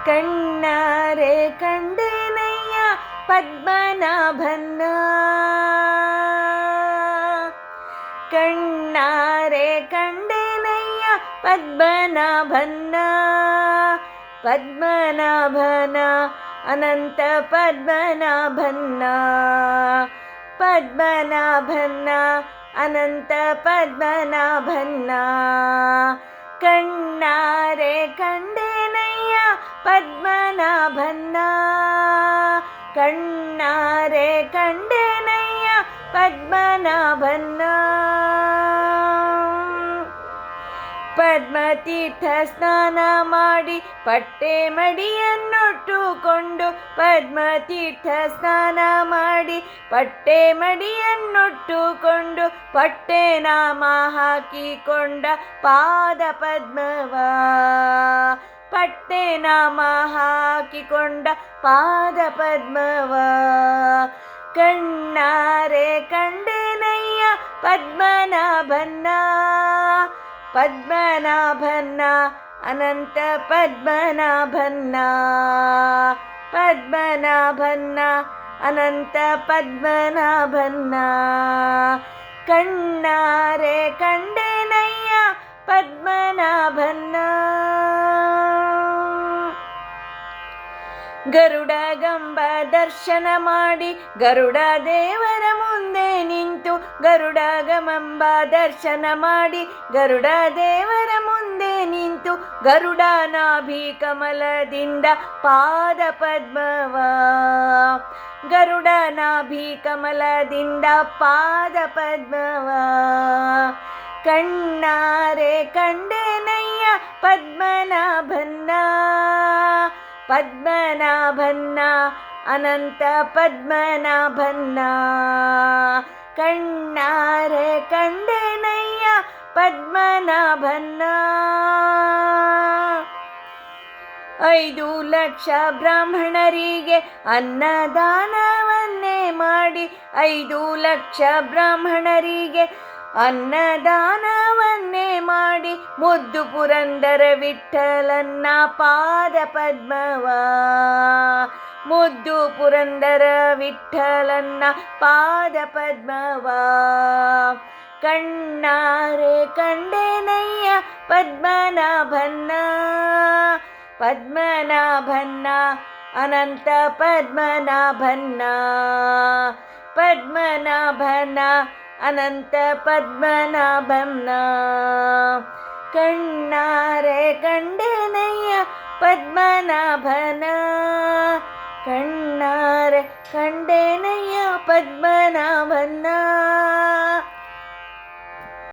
ಕಣ್ಣಾರೆ ಕಂಡೆನಯ್ಯ ಪದ್ಮನಾಭನ್ನ, ಕಣ್ಣಾರೆ ಕಂಡೆನಯ್ಯ ಪದ್ಮನಾಭನ್ನ, ಪದ್ಮನಾಭನ ಅನಂತ ಪದ್ಮನಾಭನ್ನ, ಪದ್ಮನಾಭನ್ನ ಅನಂತ ಪದ್ಮನಾಭನ್ನ, ಕಣ್ಣಾರೆ ಕಂಡೆನಯ್ಯ ಪದ್ಮನಾಭನ್ನ, ಕಣ್ಣಾರೆ ಕಂಡೆನಯ್ಯ ಪದ್ಮನಾಭನ್ನ. ಪದ್ಮತೀರ್ಥ ಸ್ನಾನ ಮಾಡಿ ಪಟ್ಟೆ ಮಡಿಯನ್ನೊಟ್ಟುಕೊಂಡು, ಪದ್ಮತೀರ್ಥ ಸ್ನಾನ ಮಾಡಿ ಪಟ್ಟೆ ಮಡಿಯನ್ನೊಟ್ಟುಕೊಂಡು, ಪಟ್ಟೆ ನಾಮ ಹಾಕಿಕೊಂಡ ಪಾದ ಪದ್ಮವ, ಪಟ್ಟೆ ನಾಮ ಹಾಕಿಕೊಂಡ ಪಾದ ಪದ್ಮವ, ಕಣ್ಣಾರೆ ಕಂಡೆನಯ್ಯ ಪದ್ಮನಾಭನ್ನ, ಪದ್ಮನಾಭನ್ನ ಅನಂತ ಪದ್ಮನಾಭನ್ನ, ಪದ್ಮನಾಭನ್ನ ಅನಂತ ಪದ್ಮನಾಭನ್ನ, ಕಣ್ಣಾರೆ ಕಂಡೆನಯ್ಯ ಪದ್ಮನಾಭನ್ನ. ಗರುಡ ಗಂಬ ದರ್ಶನ ಮಾಡಿ ಗರುಡ ದೇವರ ಮುಂದೆ ನಿಂತು, ಗರುಡ ಗಮಂಬ ದರ್ಶನ ಮಾಡಿ ಗರುಡ ದೇವರ ಮುಂದೆ ನಿಂತು, ಗರುಡ ನಾಭಿ ಕಮಲದಿಂದ ಪಾದ ಪದ್ಮವ, ಗರುಡ ನಾಭಿ ಕಮಲದಿಂದ ಪಾದ ಪದ್ಮವ, ಕಣ್ಣಾರೆ ಕಂಡೆನಯ್ಯ ಪದ್ಮನಾಭನ್ನ, ಪದ್ಮನಾಭನ್ನ ಅನಂತ ಪದ್ಮನಾಭನ್ನ, ಕಣ್ಣಾರೆ ಕಂಡೆನಯ್ಯ ಪದ್ಮನಾಭನ್ನ. 5 ಲಕ್ಷ ಬ್ರಾಹ್ಮಣರಿಗೆ ಅನ್ನದಾನವನ್ನೇ ಮಾಡಿ, 5 ಲಕ್ಷ ಬ್ರಾಹ್ಮಣರಿಗೆ ಅನ್ನದಾನವನ್ನೇ ಮಾಡಿ, ಮುದ್ದು ಪುರಂದರ ವಿಠಲನ್ನ ಪಾದ ಪದ್ಮವ, ಮುದ್ದು ಪುರಂದರ ವಿಠಲನ್ನ ಪಾದ ಪದ್ಮವ, ಕಣ್ಣಾರೆ ಕಂಡೆನಯ್ಯ ಪದ್ಮನಾಭನ್ನ, ಪದ್ಮನಾಭನ್ನ ಅನಂತ ಪದ್ಮನಾಭನ್ನ, ಪದ್ಮನಾಭನ ಅನಂತ ಪದ್ಮನಾಭನ್ನ, ಕಣ್ಣಾರೆ ಕಂಡೆನಯ್ಯ ಪದ್ಮನಾಭನ, ಕಣ್ಣಾರೆ ಕಂಡೆನಯ್ಯ ಪದ್ಮನಾಭ.